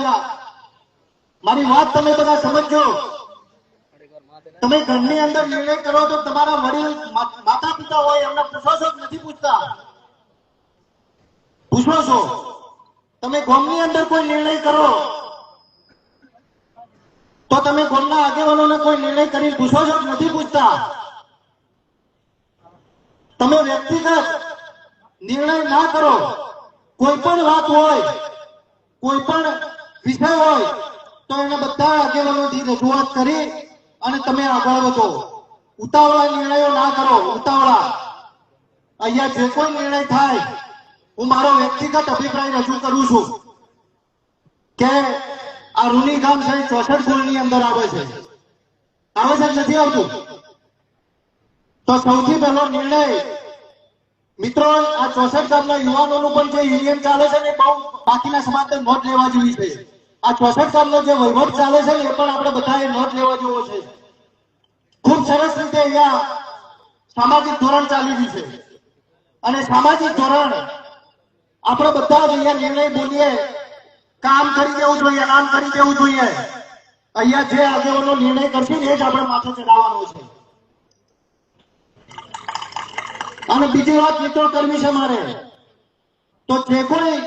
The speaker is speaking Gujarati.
આવ્યા। મારી વાત તમે બધા સમજો। તમે ઘરની અંદર નિર્ણય કરો તો તમારા વડીલ માતા પિતા હોય એમને પૂછો છો કે નથી પૂછતા? પૂછો છો? તમે ગામની અંદર કોઈ નિર્ણય કરો તો તમે ગામના આગેવાનોને કોઈ નિર્ણય કરી પૂછો છો કે નથી પૂછતા? તમે વ્યક્તિગત નિર્ણય ના કરો। કોઈ પણ વાત હોય, કોઈ પણ વિષય હોય તો એને બધા આગેવાનોથી રજૂઆત કરી અને તમે આગળ વધો। ઉતાવળા નિર્ણયો ના કરો। ઉતાવળા અહીંયા જે કોઈ નિર્ણય થાય, હું મારો વ્યક્તિગત અભિપ્રાય રજૂ કરું છું કે આ રૂની ગામ છે 64 કુળની અંદર આવે છે કે નથી આવતું? તો સૌથી પહેલો નિર્ણય મિત્રો, આ 64 ગામના યુવાનોનું પણ જે યુનિયન ચાલે છે ને બહુ બાકીના સમાજને નોંધ લેવા જેવી છે। આ 64 ગામનો જે વહીવટ ચાલે છે ને એ પણ આપણે બધાએ નોંધ લેવા જેવો છે। ખૂબ સરસ રીતે અહીંયા સામાજિક ધોરણ ચાલી રહ્યું છે અને સામાજિક ધોરણ આપણે બધા જ અહીંયા નિર્ણય બોલીએ કામ કરી દેવું જોઈએ, નામ કરી દેવું જોઈએ। અહીંયા જે આગેવાનો નિર્ણય કરશે ને એ જ આપણે માથે ચડાવવાનો છે। અને બીજી વાત મિત્રો કરવી છે મારે, તો જે કોઈ